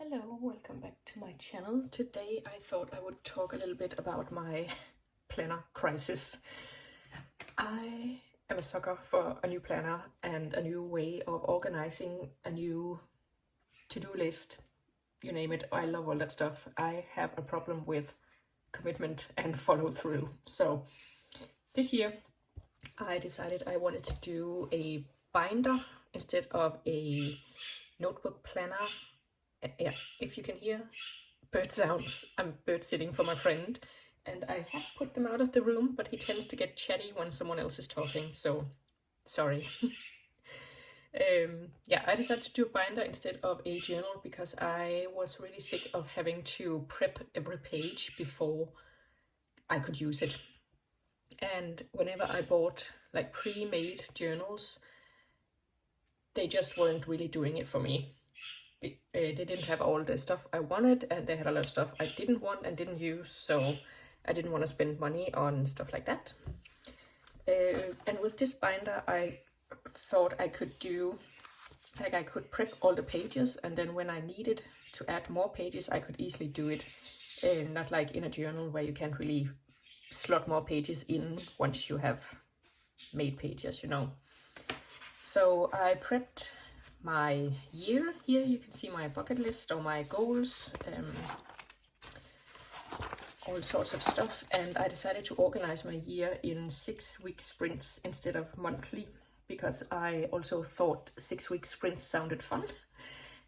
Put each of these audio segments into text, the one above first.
Hello, welcome back to my channel. Today I thought I would talk a little bit about my planner crisis. I am a sucker for a new planner and a new way of organizing, a new to-do list, you name it. I love all that stuff. I have a problem with commitment and follow through. So this year I decided I wanted to do a binder instead of a notebook planner. Yeah, if you can hear bird sounds, I'm bird sitting for my friend, and I have put them out of the room, but he tends to get chatty when someone else is talking, so sorry. Yeah, I decided to do a binder instead of a journal because I was really sick of having to prep every page before I could use it. And whenever I bought like pre-made journals, they just weren't really doing it for me. They didn't have all the stuff I wanted, and they had a lot of stuff I didn't want and didn't use, so I didn't want to spend money on stuff like that. And with this binder, I thought I could do, like I could prep all the pages, and then when I needed to add more pages, I could easily do it. Not like in a journal where you can't really slot more pages in once you have made pages, you know. So I prepped my year. Here you can see my bucket list or my goals, all sorts of stuff, and I decided to organize my year in 6-week sprints instead of monthly because I also thought 6-week sprints sounded fun,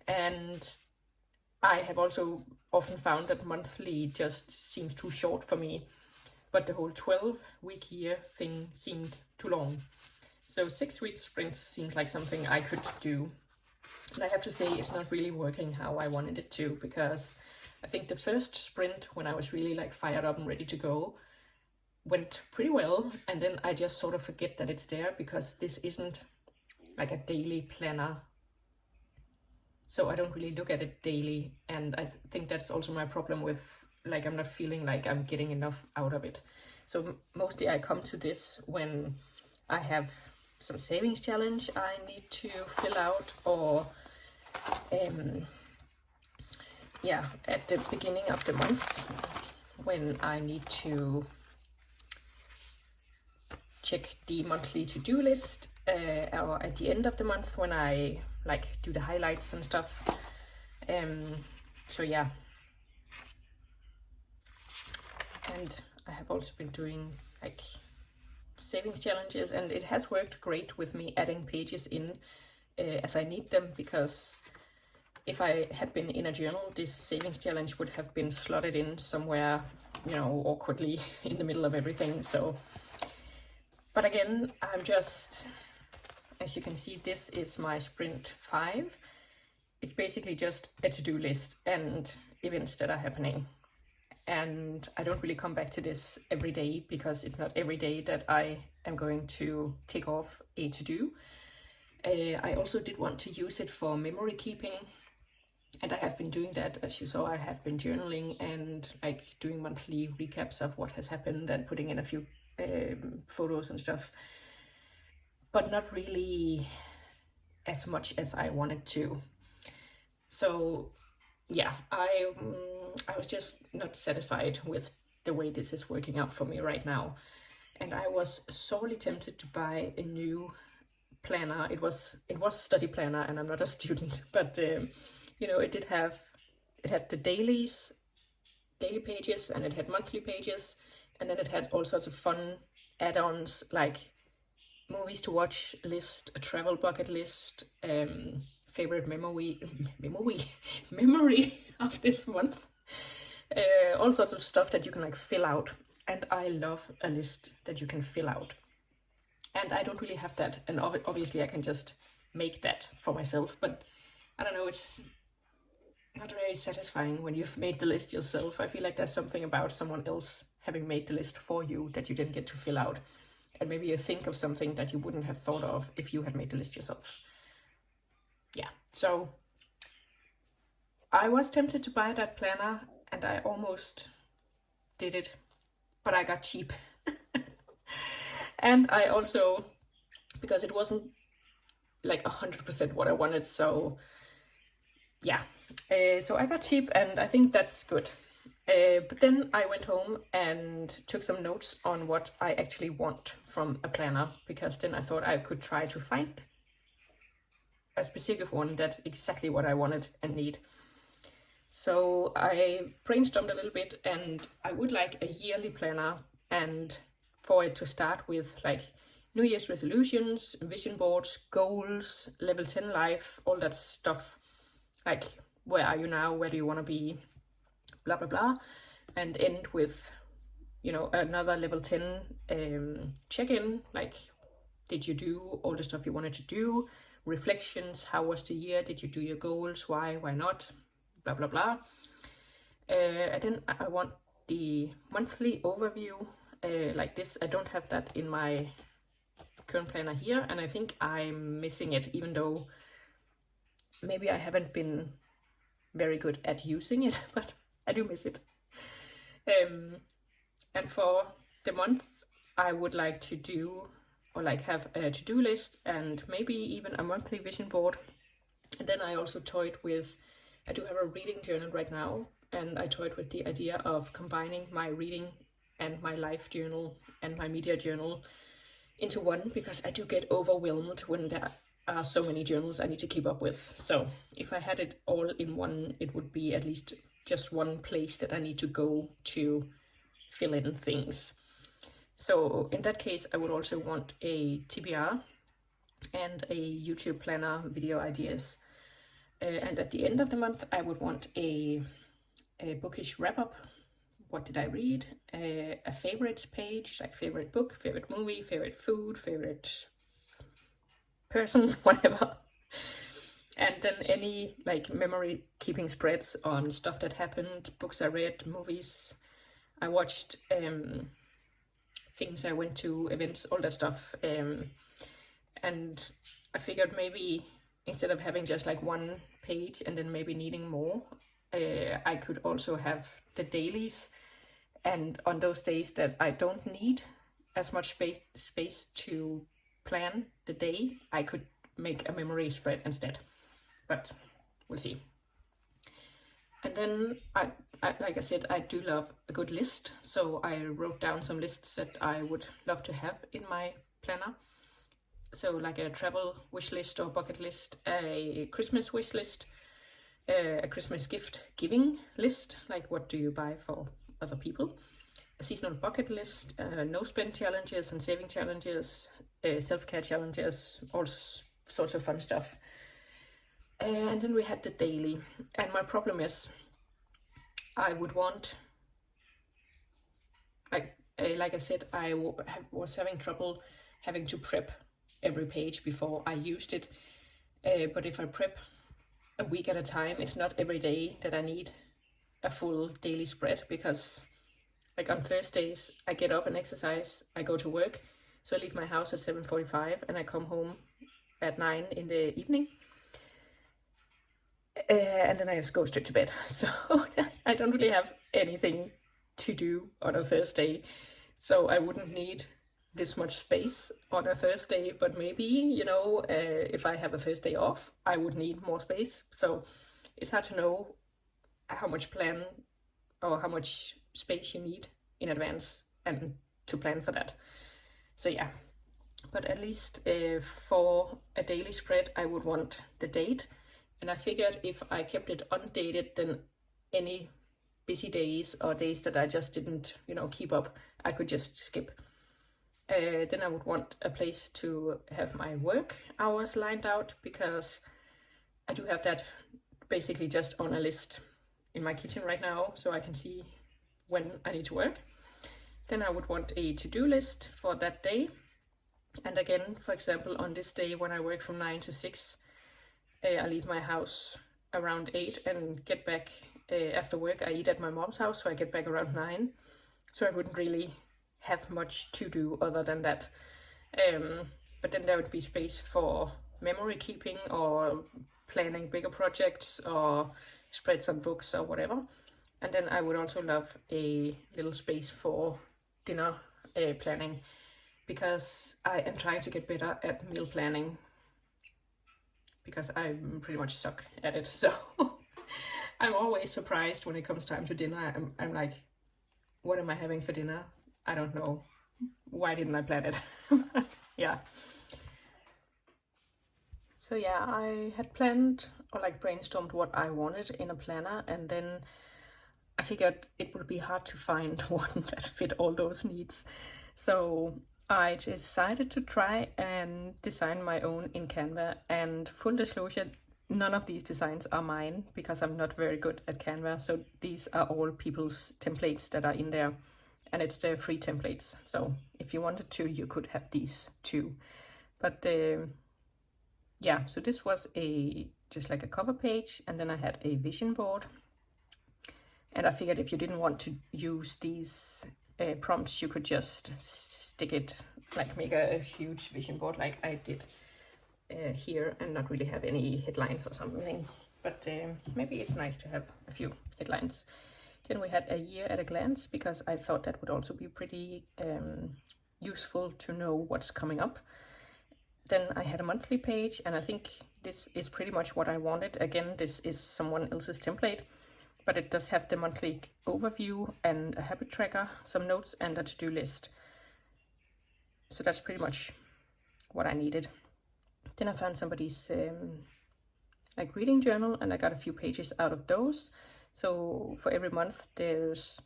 and I have also often found that monthly just seems too short for me, but the whole 12-week year thing seemed too long. So 6-week sprints seemed like something I could do. And I have to say it's not really working how I wanted it to, because I think the first sprint, when I was really like fired up and ready to go, went pretty well, and then I just sort of forget that it's there because this isn't like a daily planner, so I don't really look at it daily, and I think that's also my problem with, like, I'm not feeling like I'm getting enough out of it. So mostly I come to this when I have some savings challenge I need to fill out, or yeah, at the beginning of the month when I need to check the monthly to-do list, or at the end of the month when I like do the highlights and stuff. So yeah, and I have also been doing like savings challenges, and it has worked great with me adding pages in as I need them, because if I had been in a journal, this savings challenge would have been slotted in somewhere, you know, awkwardly in the middle of everything. So, but again, I'm just, as you can see, this is my sprint 5. It's basically just a to-do list and events that are happening. And I don't really come back to this every day because it's not every day that I am going to take off a to-do. I also did want to use it for memory keeping, and I have been doing that. As you saw, I have been journaling and like doing monthly recaps of what has happened and putting in a few photos and stuff, but not really as much as I wanted to. So yeah, I was just not satisfied with the way this is working out for me right now, and I was sorely tempted to buy a new planner. It was a study planner, and I'm not a student, but you know, it had the daily pages, and it had monthly pages, and then it had all sorts of fun add-ons like movies to watch list, a travel bucket list, favorite memory of this month, all sorts of stuff that you can like fill out. And I love a list that you can fill out, and I don't really have that, and obviously I can just make that for myself, but I don't know, it's not very satisfying when you've made the list yourself. I feel like there's something about someone else having made the list for you that you didn't get to fill out, and maybe you think of something that you wouldn't have thought of if you had made the list yourself. Yeah, so I was tempted to buy that planner, and I almost did it, but I got cheap. And I also, because it wasn't like 100% what I wanted, so yeah, So I got cheap, and I think that's good. But then I went home and took some notes on what I actually want from a planner, because then I thought I could try to find a specific one that's exactly what I wanted and need. So I brainstormed a little bit, and I would like a yearly planner, and for it to start with like New Year's resolutions, vision boards, goals, level 10 life, all that stuff. Like, where are you now? Where do you want to be? Blah, blah, blah. And end with, you know, another level 10 check-in. Like, did you do all the stuff you wanted to do? Reflections, how was the year? Did you do your goals? Why not? Blah, blah, blah. And then I want the monthly overview like this. I don't have that in my current planner here, and I think I'm missing it, even though maybe I haven't been very good at using it, but I do miss it. And for the month, I would like to do, or like have a to-do list, and maybe even a monthly vision board. And then I also toyed with, I do have a reading journal right now, and I toyed with the idea of combining my reading and my life journal and my media journal into one, because I do get overwhelmed when there are so many journals I need to keep up with. So if I had it all in one, it would be at least just one place that I need to go to fill in things. So in that case, I would also want a TBR and a YouTube planner, video ideas. And at the end of the month, I would want a bookish wrap-up. What did I read? A favorites page, like favorite book, favorite movie, favorite food, favorite person, whatever. And then any like memory keeping spreads on stuff that happened, books I read, movies I watched, things I went to, events, all that stuff. And I figured maybe instead of having just like one page and then maybe needing more, I could also have the dailies. And on those days that I don't need as much space to plan the day, I could make a memory spread instead. But we'll see. And then, I like I said, I do love a good list. So I wrote down some lists that I would love to have in my planner. So like a travel wish list or bucket list, a Christmas wish list, a Christmas gift giving list, like what do you buy for other people, a seasonal bucket list, no spend challenges and saving challenges, self-care challenges, all sorts of fun stuff. And then we had the daily, and my problem is I would want, like I said, I was having trouble having to prep every page before I used it. But if I prep a week at a time, it's not every day that I need a full daily spread, because like on Thursdays I get up and exercise, I go to work, so I leave my house at 7:45 and I come home at 9 in the evening, and then I just go straight to bed. So I don't really have anything to do on a Thursday, so I wouldn't need this much space on a Thursday. But maybe, you know, if I have a Thursday off, I would need more space. So it's hard to know how much plan or how much space you need in advance and to plan for that. So yeah, but at least for a daily spread, I would want the date. And I figured if I kept it undated, then any busy days or days that I just didn't, you know, keep up, I could just skip. Then I would want a place to have my work hours lined out, because I do have that basically just on a list in my kitchen right now, so I can see when I need to work. Then I would want a to-do list for that day. And again, for example, on this day when I work from 9 to 6, I leave my house around 8 and get back after work. I eat at my mom's house, so I get back around 9. So I wouldn't really have much to do other than that. But then there would be space for memory keeping or planning bigger projects or spreads on books or whatever. And then I would also love a little space for dinner planning, because I am trying to get better at meal planning, because I pretty much suck at it. So I'm always surprised when it comes time to dinner. I'm like, what am I having for dinner? I don't know. Why didn't I plan it? Yeah. So yeah, I had planned or like brainstormed what I wanted in a planner, and then I figured it would be hard to find one that fit all those needs. So I decided to try and design my own in Canva. And full disclosure, none of these designs are mine because I'm not very good at Canva. So these are all people's templates that are in there, and it's the free templates. So if you wanted to, you could have these too. But yeah, so this was just like a cover page, and then I had a vision board. And I figured if you didn't want to use these prompts, you could just stick it, like make a huge vision board like I did here, and not really have any headlines or something. But maybe it's nice to have a few headlines. Then we had a year at a glance, because I thought that would also be pretty useful to know what's coming up. Then I had a monthly page, and I think this is pretty much what I wanted. Again, this is someone else's template, but it does have the monthly overview and a habit tracker, some notes, and a to-do list. So that's pretty much what I needed. Then I found somebody's like reading journal, and I got a few pages out of those. So for every month there's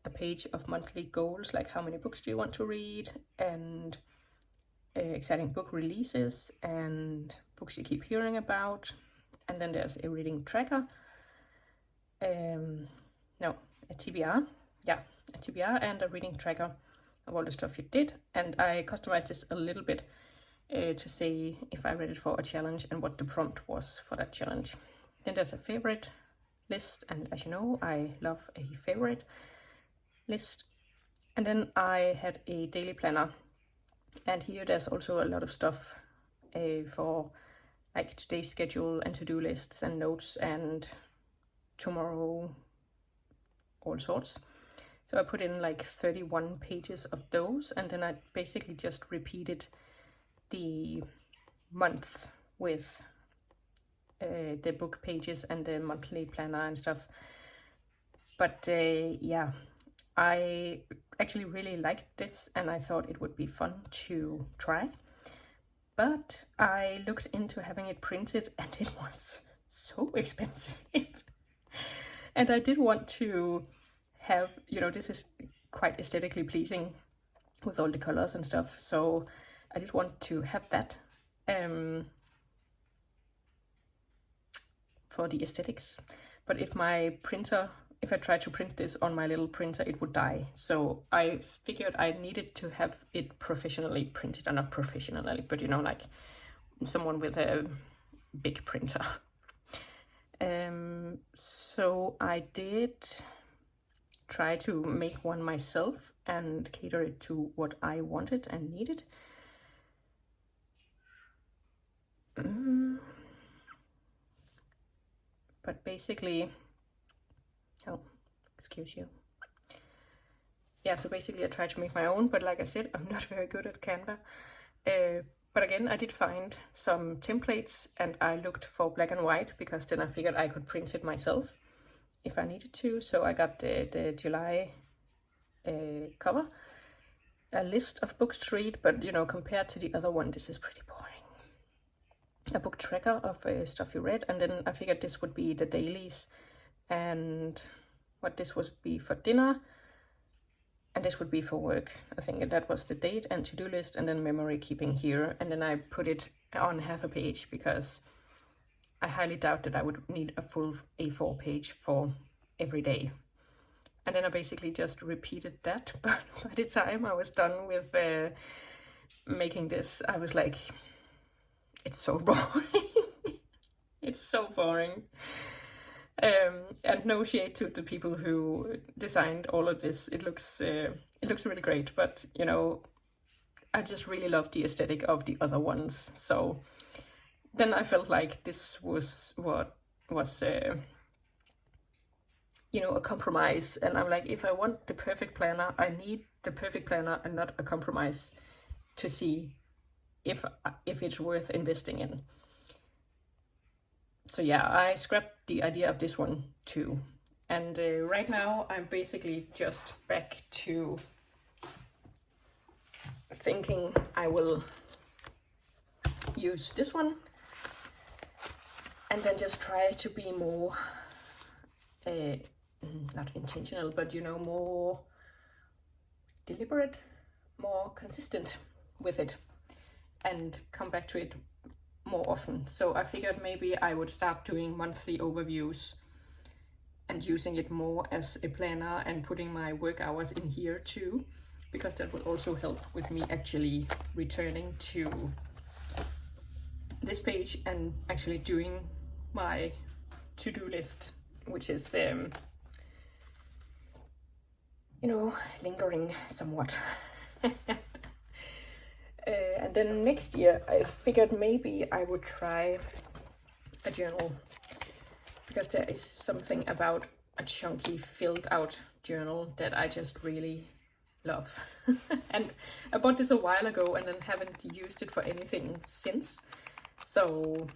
a page of monthly goals, like how many books do you want to read, and exciting book releases and books you keep hearing about. And then there's a reading tracker, a TBR, a TBR and a reading tracker of all the stuff you did. And I customized this a little bit to say if I read it for a challenge and what the prompt was for that challenge. Then there's a favorite list, and as you know, I love a favorite list. And then I had a daily planner, and here there's also a lot of stuff for like today's schedule and to-do lists and notes and tomorrow, all sorts. So I put in like 31 pages of those, and then I basically just repeated the month with the book pages and the monthly planner and stuff. But yeah, I actually really liked this, and I thought it would be fun to try. But I looked into having it printed, and it was so expensive. And I did want to have, this is quite aesthetically pleasing with all the colors and stuff. So I did want to have that for the aesthetics. But if I tried to print this on my little printer, it would die. So I figured I needed to have it professionally printed, or not professionally, but like someone with a big printer. So I did try to make one myself and cater it to what I wanted and needed. But basically, excuse you. Yeah, so basically I tried to make my own, but like I said, I'm not very good at Canva. But again, I did find some templates, and I looked for black and white, because then I figured I could print it myself if I needed to. So I got the July cover, a list of books to read, but compared to the other one, this is pretty boring. A book tracker of stuff you read, and then I figured this would be the dailies, and what this would be for dinner, and this would be for work. I think that was the date and to-do list, and then memory keeping here. And then I put it on half a page, because I highly doubt that I would need a full A4 page for every day. And then I basically just repeated that. But by the time I was done with making this, I was like, it's so boring. It's so boring. And no shade to the people who designed all of this. It looks really great, but I just really love the aesthetic of the other ones. So then I felt like this was what was a compromise. And I'm like, if I want the perfect planner, I need the perfect planner and not a compromise to see if it's worth investing in. So yeah, I scrapped the idea of this one too. And right now I'm basically just back to thinking I will use this one and then just try to be more, not intentional, but you know, more deliberate, more consistent with it, and come back to it more often. So I figured maybe I would start doing monthly overviews and using it more as a planner and putting my work hours in here too, because that will also help with me actually returning to this page and actually doing my to-do list, which is you know, lingering somewhat. And then next year I figured maybe I would try a journal, because there is something about a chunky filled out journal that I just really love. And I bought this a while ago and then haven't used it for anything since. So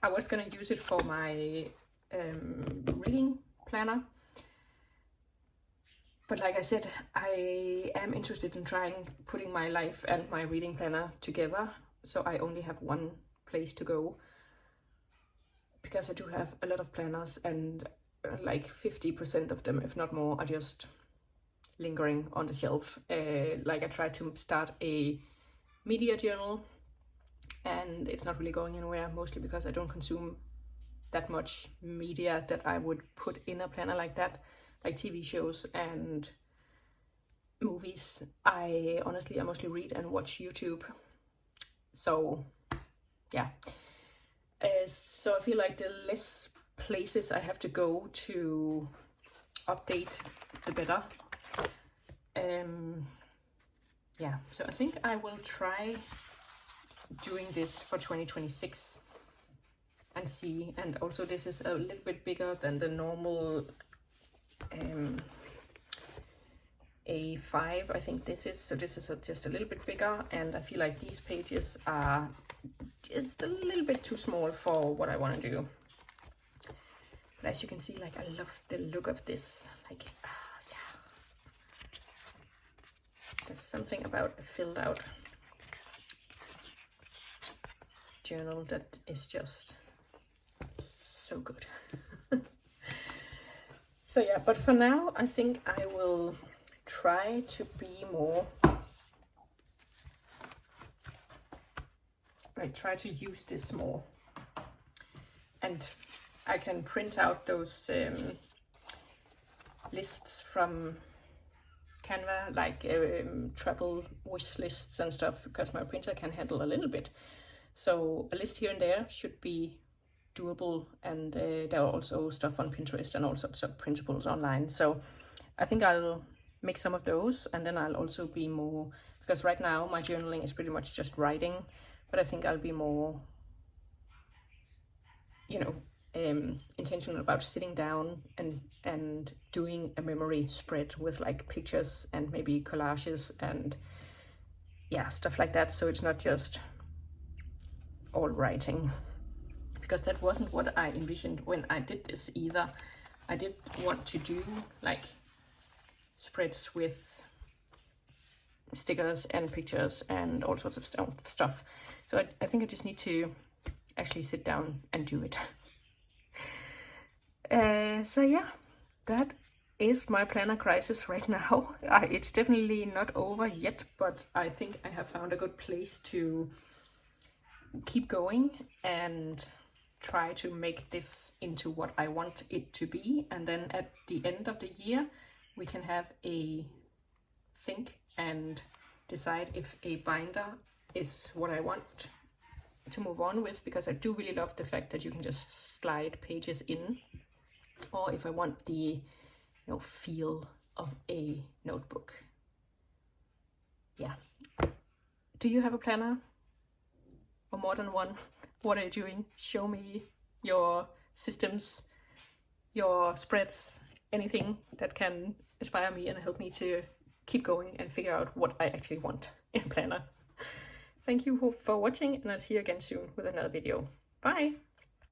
I was gonna use it for my reading planner. But like I said, I am interested in trying putting my life and my reading planner together, so I only have one place to go, because I do have a lot of planners and like 50% of them, if not more, are just lingering on the shelf. Like I tried to start a media journal and it's not really going anywhere, mostly because I don't consume that much media that I would put in a planner like that, like TV shows and movies. I mostly read and watch YouTube. So yeah, so I feel like the less places I have to go to update, the better. Yeah, so I think I will try doing this for 2026 and see. And also this is a little bit bigger than the normal A5, I think this is. So this is just a little bit bigger, and I feel like these pages are just a little bit too small for what I want to do. But as you can see, like, I love the look of this. Like, yeah, there's something about a filled out journal that is just so good. So yeah, but for now I think I will try to be more, like, try to use this more, and I can print out those lists from Canva, like travel wish lists and stuff, because my printer can handle a little bit. So a list here and there should be doable, and there are also stuff on Pinterest and all sorts of principles online. So I think I'll make some of those, and then I'll also be more, because right now my journaling is pretty much just writing, but I think I'll be more, you know, intentional about sitting down and doing a memory spread with like pictures and maybe collages and yeah, stuff like that. So it's not just all writing, because that wasn't what I envisioned when I did this either. I did want to do like spreads with stickers and pictures and all sorts of stuff. So I think I just need to actually sit down and do it. So yeah, that is my planner crisis right now. It's definitely not over yet, but I think I have found a good place to keep going and try to make this into what I want it to be. And then at the end of the year, we can have a think and decide if a binder is what I want to move on with, because I do really love the fact that you can just slide pages in, or if I want the, you know, feel of a notebook. Yeah. Do you have a planner? Or more than one? What are you doing? Show me your systems, your spreads, anything that can inspire me and help me to keep going and figure out what I actually want in a planner. Thank you for watching, and I'll see you again soon with another video. Bye!